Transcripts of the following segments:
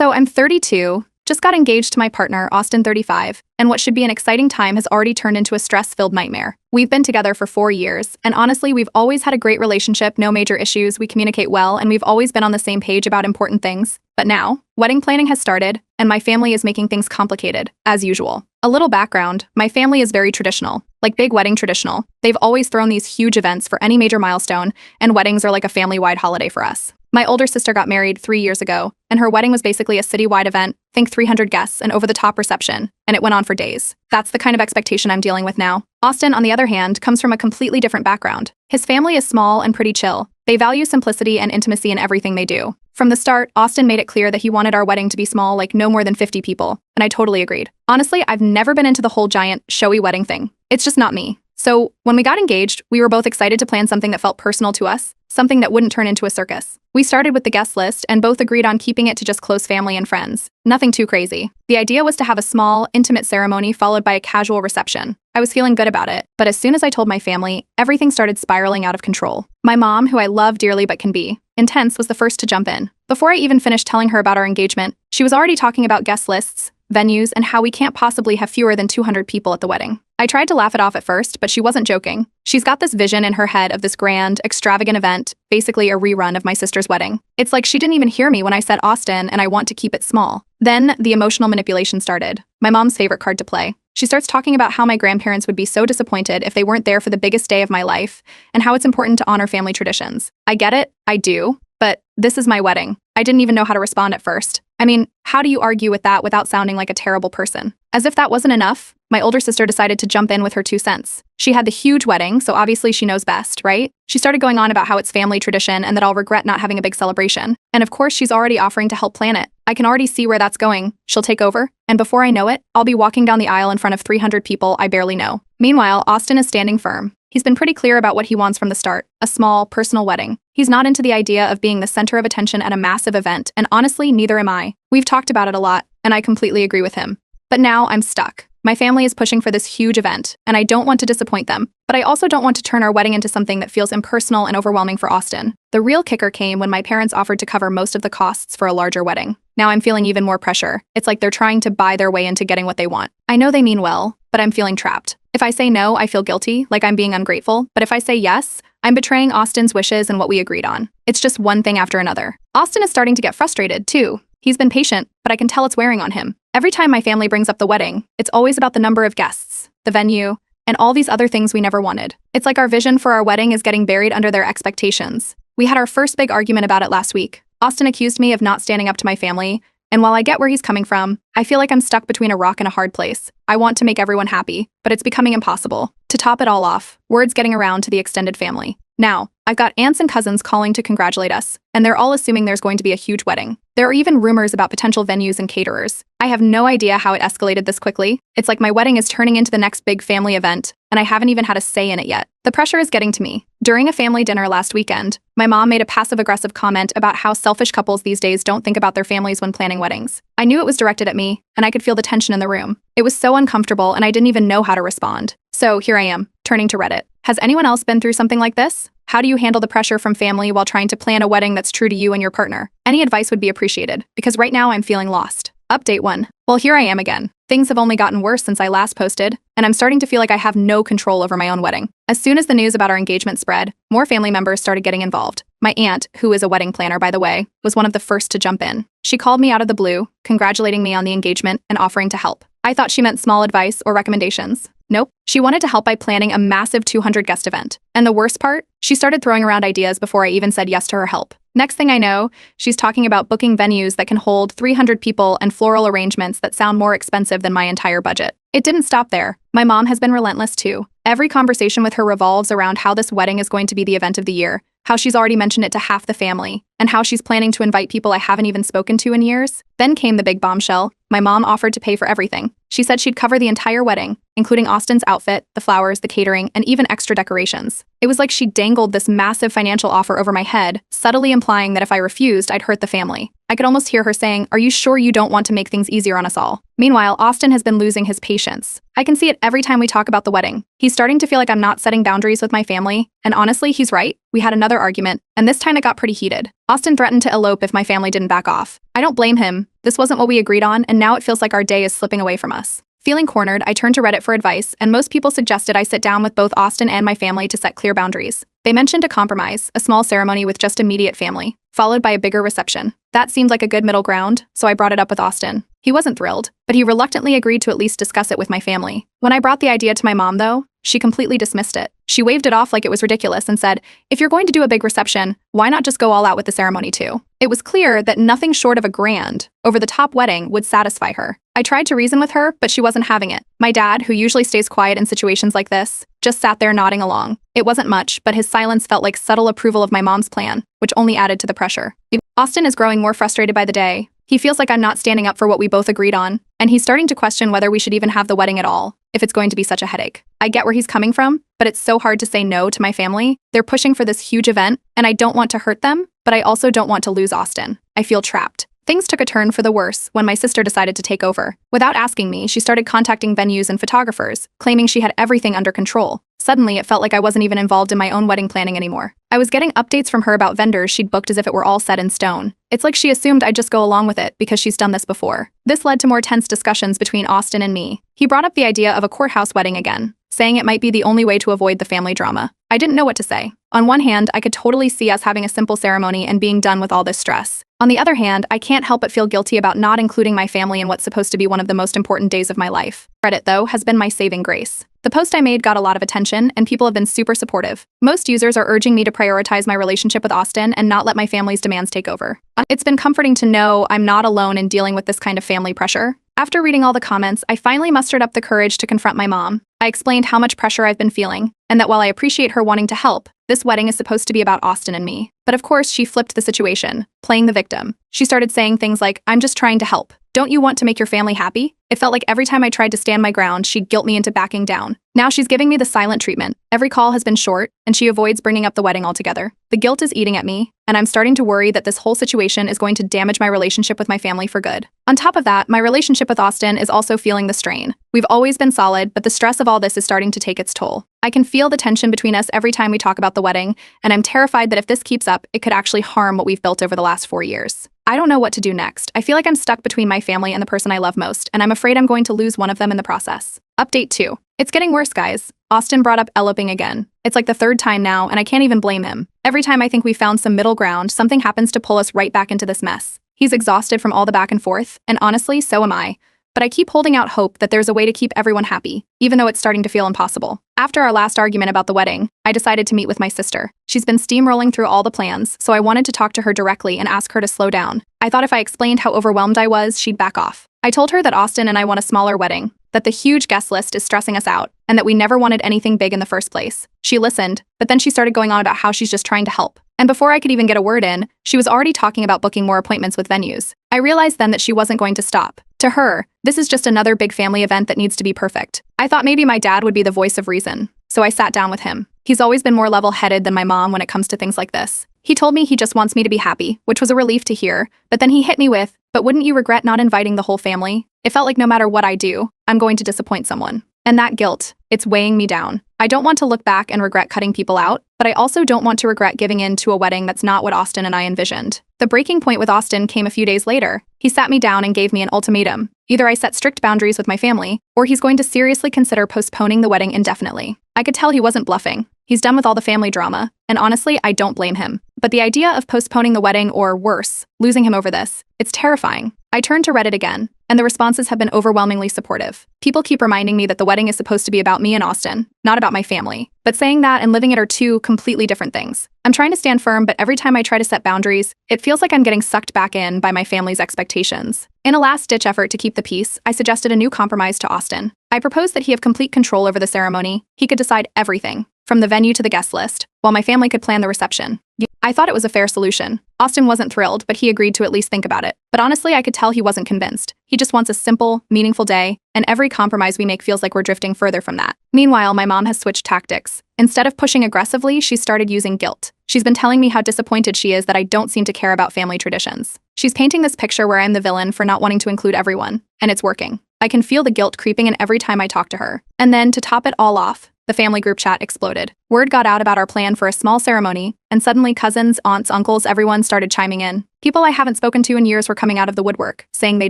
So I'm 32, just got engaged to my partner, Austin, 35, and what should be an exciting time has already turned into a stress-filled nightmare. We've been together for 4 years, and honestly, we've always had a great relationship, no major issues, we communicate well, and we've always been on the same page about important things. But now, wedding planning has started, and my family is making things complicated, as usual. A little background, my family is very traditional, like big wedding traditional. They've always thrown these huge events for any major milestone, and weddings are like a family-wide holiday for us. My older sister got married 3 years ago, and her wedding was basically a citywide event, think 300 guests, and over-the-top reception, and it went on for days. That's the kind of expectation I'm dealing with now. Austin, on the other hand, comes from a completely different background. His family is small and pretty chill. They value simplicity and intimacy in everything they do. From the start, Austin made it clear that he wanted our wedding to be small, like no more than 50 people, and I totally agreed. Honestly, I've never been into the whole giant, showy wedding thing. It's just not me. So, when we got engaged, we were both excited to plan something that felt personal to us, something that wouldn't turn into a circus. We started with the guest list and both agreed on keeping it to just close family and friends. Nothing too crazy. The idea was to have a small, intimate ceremony followed by a casual reception. I was feeling good about it, but as soon as I told my family, everything started spiraling out of control. My mom, who I love dearly but can be intense, was the first to jump in. Before I even finished telling her about our engagement, she was already talking about guest lists, venues, and how we can't possibly have fewer than 200 people at the wedding. I tried to laugh it off at first, but she wasn't joking. She's got this vision in her head of this grand, extravagant event, basically a rerun of my sister's wedding. It's like she didn't even hear me when I said Austin and I want to keep it small. Then the emotional manipulation started. My mom's favorite card to play. She starts talking about how my grandparents would be so disappointed if they weren't there for the biggest day of my life, and how it's important to honor family traditions. I get it, I do, but this is my wedding. I didn't even know how to respond at first. I mean, how do you argue with that without sounding like a terrible person? As if that wasn't enough, my older sister decided to jump in with her 2 cents. She had the huge wedding, so obviously she knows best, right? She started going on about how it's family tradition and that I'll regret not having a big celebration. And of course, she's already offering to help plan it. I can already see where that's going. She'll take over, and before I know it, I'll be walking down the aisle in front of 300 people I barely know. Meanwhile, Austin is standing firm. He's been pretty clear about what he wants from the start, a small, personal wedding. He's not into the idea of being the center of attention at a massive event, and honestly, neither am I. We've talked about it a lot, and I completely agree with him. But now I'm stuck. My family is pushing for this huge event, and I don't want to disappoint them, but I also don't want to turn our wedding into something that feels impersonal and overwhelming for Austin. The real kicker came when my parents offered to cover most of the costs for a larger wedding. Now I'm feeling even more pressure. It's like they're trying to buy their way into getting what they want. I know they mean well, but I'm feeling trapped. If I say no, I feel guilty, like I'm being ungrateful, but if I say yes, I'm betraying Austin's wishes and what we agreed on. It's just one thing after another. Austin is starting to get frustrated, too. He's been patient, but I can tell it's wearing on him. Every time my family brings up the wedding, it's always about the number of guests, the venue, and all these other things we never wanted. It's like our vision for our wedding is getting buried under their expectations. We had our first big argument about it last week. Austin accused me of not standing up to my family, and while I get where he's coming from, I feel like I'm stuck between a rock and a hard place. I want to make everyone happy, but it's becoming impossible. To top it all off, word's getting around to the extended family. Now, I've got aunts and cousins calling to congratulate us, and they're all assuming there's going to be a huge wedding. There are even rumors about potential venues and caterers. I have no idea how it escalated this quickly. It's like my wedding is turning into the next big family event, and I haven't even had a say in it yet. The pressure is getting to me. During a family dinner last weekend, my mom made a passive-aggressive comment about how selfish couples these days don't think about their families when planning weddings. I knew it was directed at me, and I could feel the tension in the room. It was so uncomfortable, and I didn't even know how to respond. So here I am, turning to Reddit. Has anyone else been through something like this? How do you handle the pressure from family while trying to plan a wedding that's true to you and your partner? Any advice would be appreciated, because right now I'm feeling lost. Update 1. Well, here I am again. Things have only gotten worse since I last posted, and I'm starting to feel like I have no control over my own wedding. As soon as the news about our engagement spread, more family members started getting involved. My aunt, who is a wedding planner by the way, was one of the first to jump in. She called me out of the blue, congratulating me on the engagement and offering to help. I thought she meant small advice or recommendations. Nope. She wanted to help by planning a massive 200 guest event. And the worst part? She started throwing around ideas before I even said yes to her help. Next thing I know, she's talking about booking venues that can hold 300 people and floral arrangements that sound more expensive than my entire budget. It didn't stop there. My mom has been relentless too. Every conversation with her revolves around how this wedding is going to be the event of the year, how she's already mentioned it to half the family, and how she's planning to invite people I haven't even spoken to in years. Then came the big bombshell. My mom offered to pay for everything. She said she'd cover the entire wedding, including Austin's outfit, the flowers, the catering, and even extra decorations. It was like she dangled this massive financial offer over my head, subtly implying that if I refused, I'd hurt the family. I could almost hear her saying, "Are you sure you don't want to make things easier on us all?" Meanwhile, Austin has been losing his patience. I can see it every time we talk about the wedding. He's starting to feel like I'm not setting boundaries with my family, and honestly, he's right. We had another argument, and and this time it got pretty heated. Austin threatened to elope if my family didn't back off. I don't blame him. This wasn't what we agreed on, and now it feels like our day is slipping away from us. Feeling cornered, I turned to Reddit for advice, and most people suggested I sit down with both Austin and my family to set clear boundaries. They mentioned a compromise, a small ceremony with just immediate family, followed by a bigger reception. That seemed like a good middle ground, so I brought it up with Austin. He wasn't thrilled, but he reluctantly agreed to at least discuss it with my family. When I brought the idea to my mom, though, she completely dismissed it. She waved it off like it was ridiculous and said, "If you're going to do a big reception, why not just go all out with the ceremony too?" It was clear that nothing short of a grand, over-the-top wedding would satisfy her. I tried to reason with her, but she wasn't having it. My dad, who usually stays quiet in situations like this, just sat there nodding along. It wasn't much, but his silence felt like subtle approval of my mom's plan, which only added to the pressure. Austin is growing more frustrated by the day. He feels like I'm not standing up for what we both agreed on, and he's starting to question whether we should even have the wedding at all, if it's going to be such a headache. I get where he's coming from, but it's so hard to say no to my family. They're pushing for this huge event, and I don't want to hurt them, but I also don't want to lose Austin. I feel trapped. Things took a turn for the worse when my sister decided to take over. Without asking me, she started contacting venues and photographers, claiming she had everything under control. Suddenly, it felt like I wasn't even involved in my own wedding planning anymore. I was getting updates from her about vendors she'd booked as if it were all set in stone. It's like she assumed I'd just go along with it because she's done this before. This led to more tense discussions between Austin and me. He brought up the idea of a courthouse wedding again, saying it might be the only way to avoid the family drama. I didn't know what to say. On one hand, I could totally see us having a simple ceremony and being done with all this stress. On the other hand, I can't help but feel guilty about not including my family in what's supposed to be one of the most important days of my life. Reddit, though, has been my saving grace. The post I made got a lot of attention, and people have been super supportive. Most users are urging me to prioritize my relationship with Austin and not let my family's demands take over. It's been comforting to know I'm not alone in dealing with this kind of family pressure. After reading all the comments, I finally mustered up the courage to confront my mom. I explained how much pressure I've been feeling, and that while I appreciate her wanting to help, this wedding is supposed to be about Austin and me. But of course, she flipped the situation, playing the victim. She started saying things like, "I'm just trying to help. Don't you want to make your family happy?" It felt like every time I tried to stand my ground, she'd guilt me into backing down. Now she's giving me the silent treatment. Every call has been short, and she avoids bringing up the wedding altogether. The guilt is eating at me, and I'm starting to worry that this whole situation is going to damage my relationship with my family for good. On top of that, my relationship with Austin is also feeling the strain. We've always been solid, but the stress of all this is starting to take its toll. I can feel the tension between us every time we talk about the wedding, and I'm terrified that if this keeps up, it could actually harm what we've built over the last 4 years. I don't know what to do next. I feel like I'm stuck between my family and the person I love most, and I'm afraid I'm going to lose one of them in the process. Update 2. It's getting worse, guys. Austin brought up eloping again. It's like the third time now, and I can't even blame him. Every time I think we found some middle ground, something happens to pull us right back into this mess. He's exhausted from all the back and forth, and honestly, so am I. But I keep holding out hope that there's a way to keep everyone happy, even though it's starting to feel impossible. After our last argument about the wedding, I decided to meet with my sister. She's been steamrolling through all the plans, so I wanted to talk to her directly and ask her to slow down. I thought if I explained how overwhelmed I was, she'd back off. I told her that Austin and I want a smaller wedding, that the huge guest list is stressing us out, and that we never wanted anything big in the first place. She listened, but then she started going on about how she's just trying to help. And before I could even get a word in, she was already talking about booking more appointments with venues. I realized then that she wasn't going to stop. To her, this is just another big family event that needs to be perfect. I thought maybe my dad would be the voice of reason, so I sat down with him. He's always been more level-headed than my mom when it comes to things like this. He told me he just wants me to be happy, which was a relief to hear, but then he hit me with, "But wouldn't you regret not inviting the whole family?" It felt like no matter what I do, I'm going to disappoint someone. And that guilt, it's weighing me down. I don't want to look back and regret cutting people out, but I also don't want to regret giving in to a wedding that's not what Austin and I envisioned. The breaking point with Austin came a few days later. He sat me down and gave me an ultimatum. Either I set strict boundaries with my family, or he's going to seriously consider postponing the wedding indefinitely. I could tell he wasn't bluffing. He's done with all the family drama, and honestly, I don't blame him. But the idea of postponing the wedding, or worse, losing him over this, it's terrifying. I turned to Reddit again, and the responses have been overwhelmingly supportive. People keep reminding me that the wedding is supposed to be about me and Austin, not about my family. But saying that and living it are two completely different things. I'm trying to stand firm, but every time I try to set boundaries, it feels like I'm getting sucked back in by my family's expectations. In a last-ditch effort to keep the peace, I suggested a new compromise to Austin. I proposed that he have complete control over the ceremony. He could decide everything, from the venue to the guest list, while my family could plan the reception. I thought it was a fair solution. Austin wasn't thrilled, but he agreed to at least think about it. But honestly, I could tell he wasn't convinced. He just wants a simple, meaningful day, and every compromise we make feels like we're drifting further from that. Meanwhile, my mom has switched tactics. Instead of pushing aggressively, she started using guilt. She's been telling me how disappointed she is that I don't seem to care about family traditions. She's painting this picture where I'm the villain for not wanting to include everyone, and it's working. I can feel the guilt creeping in every time I talk to her. And then, to top it all off, the the family group chat exploded. Word got out about our plan for a small ceremony, and suddenly cousins, aunts, uncles, everyone started chiming in. People I haven't spoken to in years were coming out of the woodwork, saying they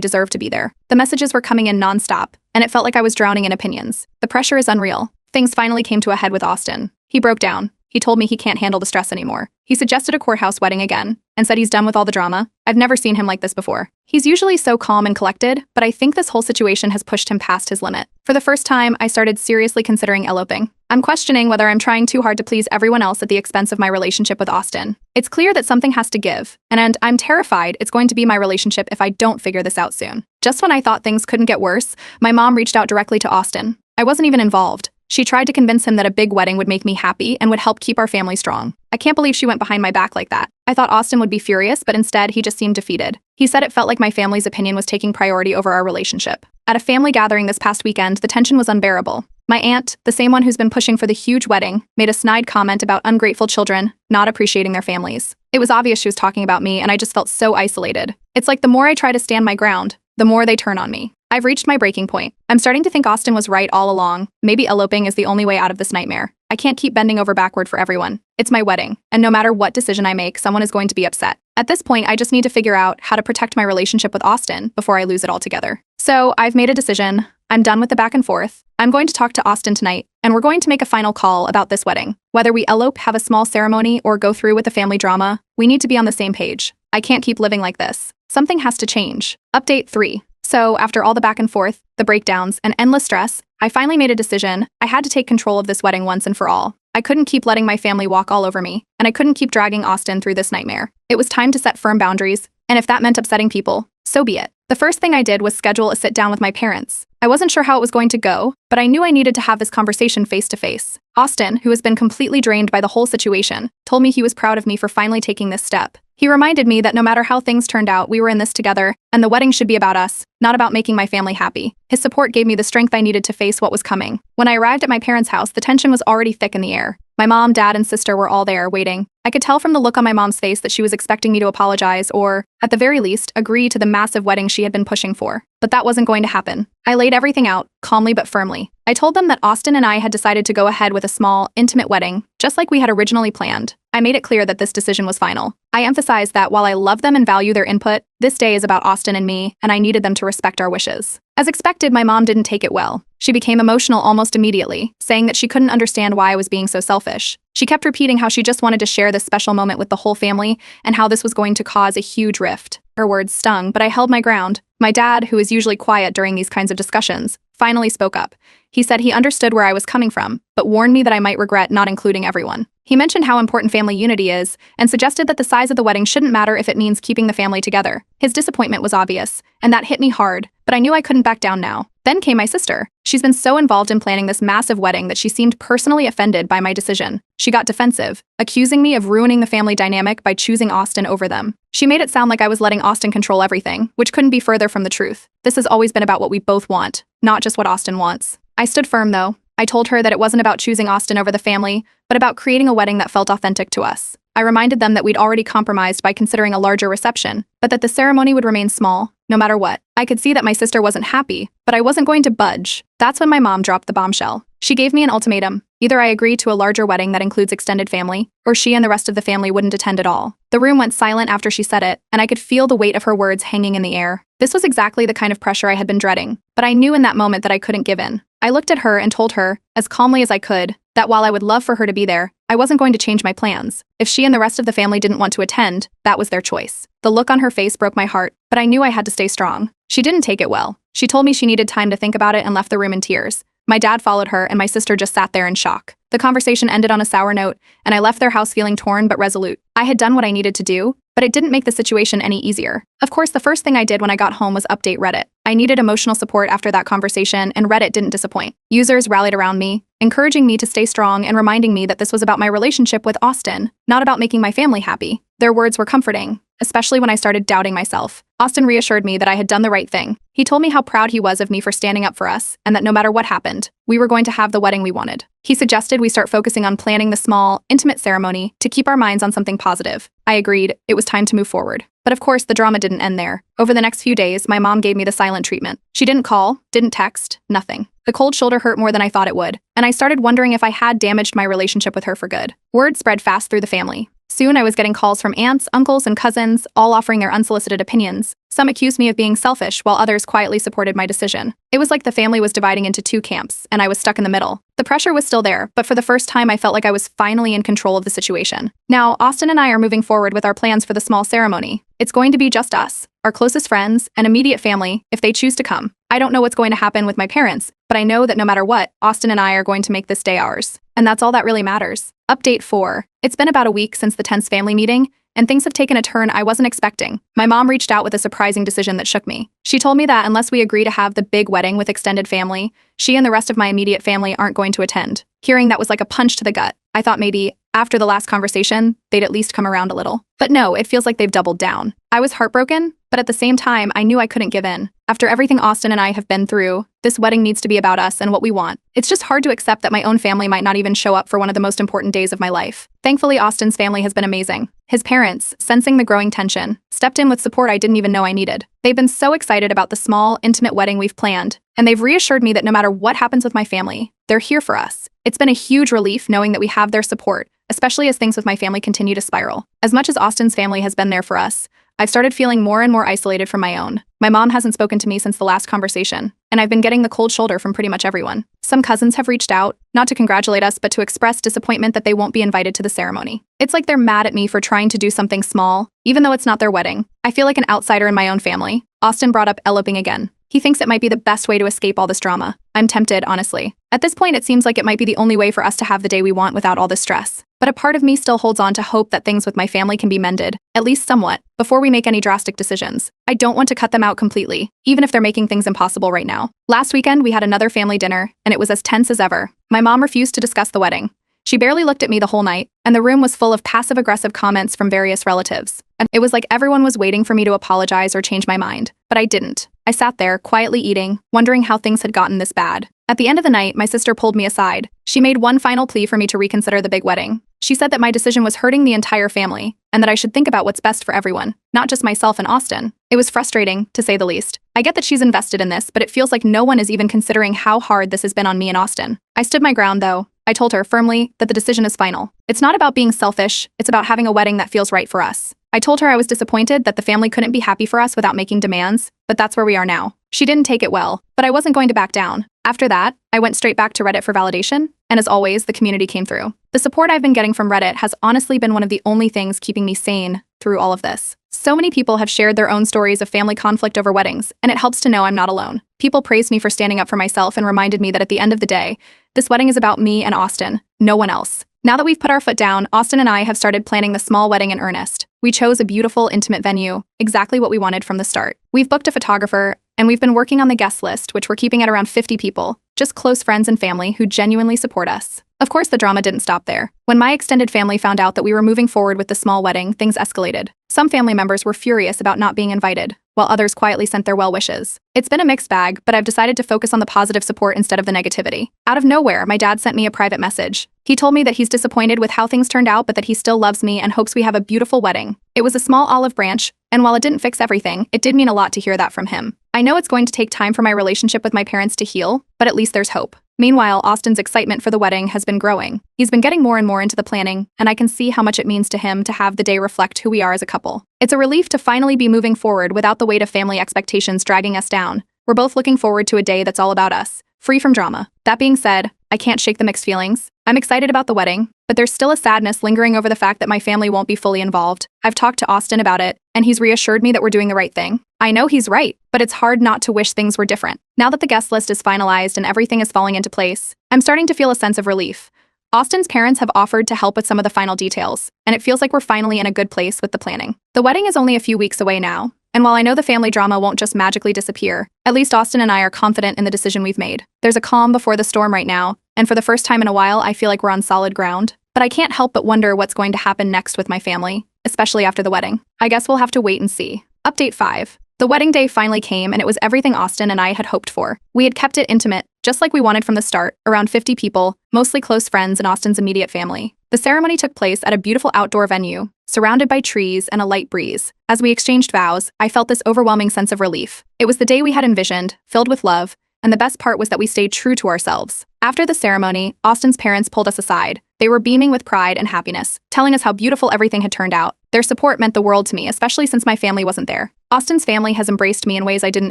deserved to be there. The messages were coming in nonstop, and it felt like I was drowning in opinions. The pressure is unreal. Things finally came to a head with Austin. He broke down. He told me he can't handle the stress anymore. He suggested a courthouse wedding again, and said he's done with all the drama. I've never seen him like this before. He's usually so calm and collected, but I think this whole situation has pushed him past his limit. For the first time, I started seriously considering eloping. I'm questioning whether I'm trying too hard to please everyone else at the expense of my relationship with Austin. It's clear that something has to give, and I'm terrified it's going to be my relationship if I don't figure this out soon. Just when I thought things couldn't get worse, my mom reached out directly to Austin. I wasn't even involved. She tried to convince him that a big wedding would make me happy and would help keep our family strong. I can't believe she went behind my back like that. I thought Austin would be furious, but instead he just seemed defeated. He said it felt like my family's opinion was taking priority over our relationship. At a family gathering this past weekend, the tension was unbearable. My aunt, the same one who's been pushing for the huge wedding, made a snide comment about ungrateful children not appreciating their families. It was obvious she was talking about me, and I just felt so isolated. It's like the more I try to stand my ground, the more they turn on me. I've reached my breaking point. I'm starting to think Austin was right all along. Maybe eloping is the only way out of this nightmare. I can't keep bending over backward for everyone. It's my wedding, and no matter what decision I make, someone is going to be upset. At this point, I just need to figure out how to protect my relationship with Austin before I lose it altogether. So I've made a decision. I'm done with the back and forth. I'm going to talk to Austin tonight, and we're going to make a final call about this wedding. Whether we elope, have a small ceremony, or go through with the family drama, we need to be on the same page. I can't keep living like this. Something has to change. Update 3. So, after all the back and forth, the breakdowns, and endless stress, I finally made a decision. I had to take control of this wedding once and for all. I couldn't keep letting my family walk all over me, and I couldn't keep dragging Austin through this nightmare. It was time to set firm boundaries, and if that meant upsetting people, so be it. The first thing I did was schedule a sit-down with my parents. I wasn't sure how it was going to go, but I knew I needed to have this conversation face-to-face. Austin, who has been completely drained by the whole situation, told me he was proud of me for finally taking this step. He reminded me that no matter how things turned out, we were in this together, and the wedding should be about us, not about making my family happy. His support gave me the strength I needed to face what was coming. When I arrived at my parents' house, the tension was already thick in the air. My mom, dad, and sister were all there, waiting. I could tell from the look on my mom's face that she was expecting me to apologize or, at the very least, agree to the massive wedding she had been pushing for. But that wasn't going to happen. I laid everything out, calmly but firmly. I told them that Austin and I had decided to go ahead with a small, intimate wedding, just like we had originally planned. I made it clear that this decision was final. I emphasized that while I love them and value their input, this day is about Austin and me, and I needed them to respect our wishes. As expected, my mom didn't take it well. She became emotional almost immediately, saying that she couldn't understand why I was being so selfish. She kept repeating how she just wanted to share this special moment with the whole family and how this was going to cause a huge rift. Her words stung, but I held my ground. My dad, who is usually quiet during these kinds of discussions, finally spoke up. He said he understood where I was coming from, but warned me that I might regret not including everyone. He mentioned how important family unity is and suggested that the size of the wedding shouldn't matter if it means keeping the family together. His disappointment was obvious, and that hit me hard, but I knew I couldn't back down now. Then came my sister. She's been so involved in planning this massive wedding that she seemed personally offended by my decision. She got defensive, accusing me of ruining the family dynamic by choosing Austin over them. She made it sound like I was letting Austin control everything, which couldn't be further from the truth. This has always been about what we both want, not just what Austin wants. I stood firm, though. I told her that it wasn't about choosing Austin over the family, but about creating a wedding that felt authentic to us. I reminded them that we'd already compromised by considering a larger reception, but that the ceremony would remain small, no matter what. I could see that my sister wasn't happy, but I wasn't going to budge. That's when my mom dropped the bombshell. She gave me an ultimatum. Either I agree to a larger wedding that includes extended family, or she and the rest of the family wouldn't attend at all. The room went silent after she said it, and I could feel the weight of her words hanging in the air. This was exactly the kind of pressure I had been dreading, but I knew in that moment that I couldn't give in. I looked at her and told her, as calmly as I could, that while I would love for her to be there, I wasn't going to change my plans. If she and the rest of the family didn't want to attend, that was their choice. The look on her face broke my heart, but I knew I had to stay strong. She didn't take it well. She told me she needed time to think about it and left the room in tears. My dad followed her, and my sister just sat there in shock. The conversation ended on a sour note, and I left their house feeling torn but resolute. I had done what I needed to do, but it didn't make the situation any easier. Of course, the first thing I did when I got home was update Reddit. I needed emotional support after that conversation, and Reddit didn't disappoint. Users rallied around me, encouraging me to stay strong and reminding me that this was about my relationship with Austin, not about making my family happy. Their words were comforting. especially when I started doubting myself. Austin reassured me that I had done the right thing. He told me how proud he was of me for standing up for us, and that no matter what happened, we were going to have the wedding we wanted. He suggested we start focusing on planning the small, intimate ceremony to keep our minds on something positive. I agreed. It was time to move forward. But of course, the drama didn't end there. Over the next few days, my mom gave me the silent treatment. She didn't call, didn't text, nothing. The cold shoulder hurt more than I thought it would, and I started wondering if I had damaged my relationship with her for good. Word spread fast through the family. Soon I was getting calls from aunts, uncles, and cousins, all offering their unsolicited opinions. Some accused me of being selfish, while others quietly supported my decision. It was like the family was dividing into two camps, and I was stuck in the middle. The pressure was still there, but for the first time I felt like I was finally in control of the situation. Now, Austin and I are moving forward with our plans for the small ceremony. It's going to be just us, our closest friends, and immediate family, if they choose to come. I don't know what's going to happen with my parents, but I know that no matter what, Austin and I are going to make this day ours. And that's all that really matters. Update 4. It's been about a week since the tense family meeting, and things have taken a turn I wasn't expecting. My mom reached out with a surprising decision that shook me. She told me that unless we agree to have the big wedding with extended family, she and the rest of my immediate family aren't going to attend. Hearing that was like a punch to the gut. I thought maybe, after the last conversation, they'd at least come around a little. But no, it feels like they've doubled down. I was heartbroken, but at the same time, I knew I couldn't give in. After everything Austin and I have been through, this wedding needs to be about us and what we want. It's just hard to accept that my own family might not even show up for one of the most important days of my life. Thankfully, Austin's family has been amazing. His parents, sensing the growing tension, stepped in with support I didn't even know I needed. They've been so excited about the small, intimate wedding we've planned, and they've reassured me that no matter what happens with my family, they're here for us. It's been a huge relief knowing that we have their support, especially as things with my family continue to spiral. As much as Austin's family has been there for us, I've started feeling more and more isolated from my own. My mom hasn't spoken to me since the last conversation, and I've been getting the cold shoulder from pretty much everyone. Some cousins have reached out, not to congratulate us, but to express disappointment that they won't be invited to the ceremony. It's like they're mad at me for trying to do something small, even though it's not their wedding. I feel like an outsider in my own family. Austin brought up eloping again. He thinks it might be the best way to escape all this drama. I'm tempted, honestly. At this point, it seems like it might be the only way for us to have the day we want without all this stress. But a part of me still holds on to hope that things with my family can be mended, at least somewhat, before we make any drastic decisions. I don't want to cut them out completely, even if they're making things impossible right now. Last weekend, we had another family dinner, and it was as tense as ever. My mom refused to discuss the wedding. She barely looked at me the whole night, and the room was full of passive-aggressive comments from various relatives. And it was like everyone was waiting for me to apologize or change my mind. But I didn't. I sat there, quietly eating, wondering how things had gotten this bad. At the end of the night, my sister pulled me aside. She made one final plea for me to reconsider the big wedding. She said that my decision was hurting the entire family, and that I should think about what's best for everyone, not just myself and Austin. It was frustrating, to say the least. I get that she's invested in this, but it feels like no one is even considering how hard this has been on me and Austin. I stood my ground, though. I told her firmly that the decision is final. It's not about being selfish, it's about having a wedding that feels right for us. I told her I was disappointed that the family couldn't be happy for us without making demands, but that's where we are now. She didn't take it well, but I wasn't going to back down. After that, I went straight back to Reddit for validation, and as always, the community came through. The support I've been getting from Reddit has honestly been one of the only things keeping me sane through all of this. So many people have shared their own stories of family conflict over weddings, and it helps to know I'm not alone. People praised me for standing up for myself and reminded me that at the end of the day, this wedding is about me and Austin, no one else. Now that we've put our foot down, Austin and I have started planning the small wedding in earnest. We chose a beautiful, intimate venue, exactly what we wanted from the start. We've booked a photographer, and we've been working on the guest list, which we're keeping at around 50 people, just close friends and family who genuinely support us. Of course, the drama didn't stop there. When my extended family found out that we were moving forward with the small wedding, things escalated. Some family members were furious about not being invited, while others quietly sent their well wishes. It's been a mixed bag, but I've decided to focus on the positive support instead of the negativity. Out of nowhere, my dad sent me a private message. He told me that he's disappointed with how things turned out, but that he still loves me and hopes we have a beautiful wedding. It was a small olive branch, and while it didn't fix everything, it did mean a lot to hear that from him. I know it's going to take time for my relationship with my parents to heal, but at least there's hope. Meanwhile, Austin's excitement for the wedding has been growing. He's been getting more and more into the planning, and I can see how much it means to him to have the day reflect who we are as a couple. It's a relief to finally be moving forward without the weight of family expectations dragging us down. We're both looking forward to a day that's all about us, free from drama. That being said, I can't shake the mixed feelings. I'm excited about the wedding, but there's still a sadness lingering over the fact that my family won't be fully involved. I've talked to Austin about it, and he's reassured me that we're doing the right thing. I know he's right, but it's hard not to wish things were different. Now that the guest list is finalized and everything is falling into place, I'm starting to feel a sense of relief. Austin's parents have offered to help with some of the final details, and it feels like we're finally in a good place with the planning. The wedding is only a few weeks away now, and while I know the family drama won't just magically disappear, at least Austin and I are confident in the decision we've made. There's a calm before the storm right now, and for the first time in a while, I feel like we're on solid ground. but I can't help but wonder what's going to happen next with my family, especially after the wedding. I guess we'll have to wait and see. Update 5. The wedding day finally came, and it was everything Austin and I had hoped for. We had kept it intimate, just like we wanted from the start, around 50 people, mostly close friends and Austin's immediate family. The ceremony took place at a beautiful outdoor venue, surrounded by trees and a light breeze. As we exchanged vows, I felt this overwhelming sense of relief. It was the day we had envisioned, filled with love, and the best part was that we stayed true to ourselves. After the ceremony, Austin's parents pulled us aside. They were beaming with pride and happiness, telling us how beautiful everything had turned out. Their support meant the world to me, especially since my family wasn't there. Austin's family has embraced me in ways I didn't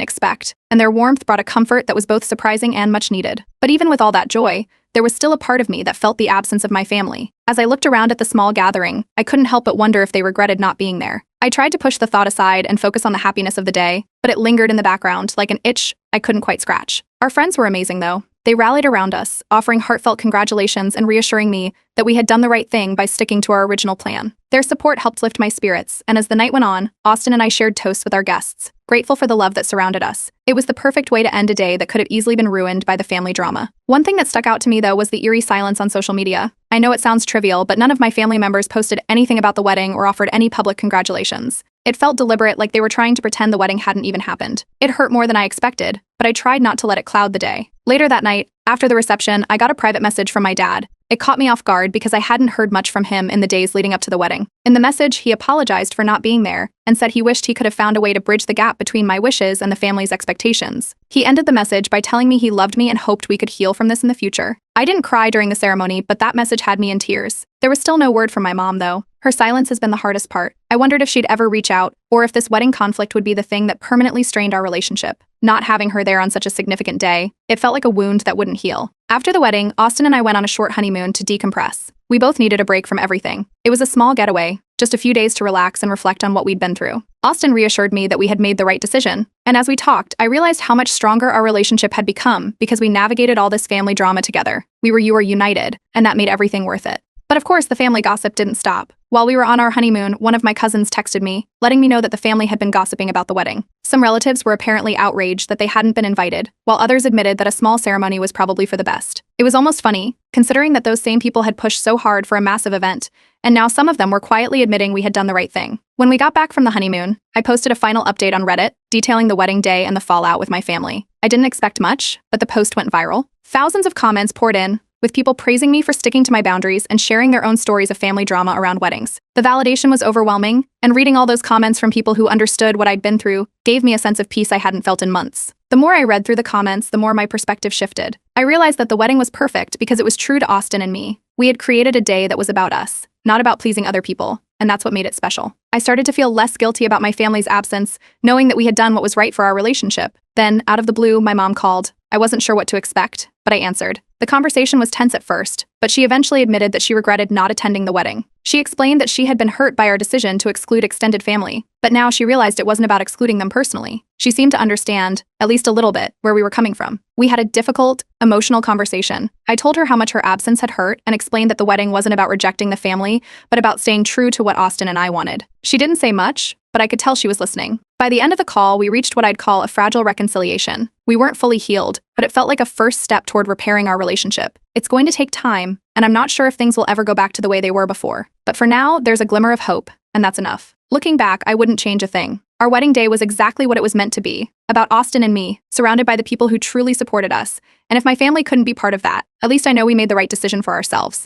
expect, and their warmth brought a comfort that was both surprising and much needed. But even with all that joy, there was still a part of me that felt the absence of my family. As I looked around at the small gathering, I couldn't help but wonder if they regretted not being there. I tried to push the thought aside and focus on the happiness of the day, but it lingered in the background like an itch I couldn't quite scratch. Our friends were amazing, though. They rallied around us, offering heartfelt congratulations and reassuring me that we had done the right thing by sticking to our original plan. Their support helped lift my spirits, and as the night went on, Austin and I shared toasts with our guests, grateful for the love that surrounded us. It was the perfect way to end a day that could have easily been ruined by the family drama. One thing that stuck out to me, though, was the eerie silence on social media. I know it sounds trivial, but none of my family members posted anything about the wedding or offered any public congratulations. It felt deliberate, like they were trying to pretend the wedding hadn't even happened. It hurt more than I expected, but I tried not to let it cloud the day. Later that night, after the reception, I got a private message from my dad. It caught me off guard because I hadn't heard much from him in the days leading up to the wedding. In the message, he apologized for not being there and said he wished he could have found a way to bridge the gap between my wishes and the family's expectations. He ended the message by telling me he loved me and hoped we could heal from this in the future. I didn't cry during the ceremony, but that message had me in tears. There was still no word from my mom, though. Her silence has been the hardest part. I wondered if she'd ever reach out, or if this wedding conflict would be the thing that permanently strained our relationship. Not having her there on such a significant day, it felt like a wound that wouldn't heal. After the wedding, Austin and I went on a short honeymoon to decompress. We both needed a break from everything. It was a small getaway, just a few days to relax and reflect on what we'd been through. Austin reassured me that we had made the right decision, and as we talked, I realized how much stronger our relationship had become because we navigated all this family drama together. You were united, and that made everything worth it. But of course, the family gossip didn't stop. While we were on our honeymoon, one of my cousins texted me, letting me know that the family had been gossiping about the wedding. Some relatives were apparently outraged that they hadn't been invited, while others admitted that a small ceremony was probably for the best. It was almost funny, considering that those same people had pushed so hard for a massive event, and now some of them were quietly admitting we had done the right thing. When we got back from the honeymoon, I posted a final update on Reddit, detailing the wedding day and the fallout with my family. I didn't expect much, but the post went viral. Thousands of comments poured in, with people praising me for sticking to my boundaries and sharing their own stories of family drama around weddings. The validation was overwhelming, and reading all those comments from people who understood what I'd been through gave me a sense of peace I hadn't felt in months. The more I read through the comments, the more my perspective shifted. I realized that the wedding was perfect because it was true to Austin and me. We had created a day that was about us, not about pleasing other people, and that's what made it special. I started to feel less guilty about my family's absence, knowing that we had done what was right for our relationship. Then, out of the blue, my mom called. I wasn't sure what to expect, but I answered. The conversation was tense at first, but she eventually admitted that she regretted not attending the wedding. She explained that she had been hurt by our decision to exclude extended family, but now she realized it wasn't about excluding them personally. She seemed to understand, at least a little bit, where we were coming from. We had a difficult, emotional conversation. I told her how much her absence had hurt and explained that the wedding wasn't about rejecting the family, but about staying true to what Austin and I wanted. She didn't say much, but I could tell she was listening. By the end of the call, we reached what I'd call a fragile reconciliation. We weren't fully healed, but it felt like a first step toward repairing our relationship. It's going to take time, and I'm not sure if things will ever go back to the way they were before. But for now, there's a glimmer of hope, and that's enough. Looking back, I wouldn't change a thing. Our wedding day was exactly what it was meant to be, about Austin and me, surrounded by the people who truly supported us. And if my family couldn't be part of that, at least I know we made the right decision for ourselves.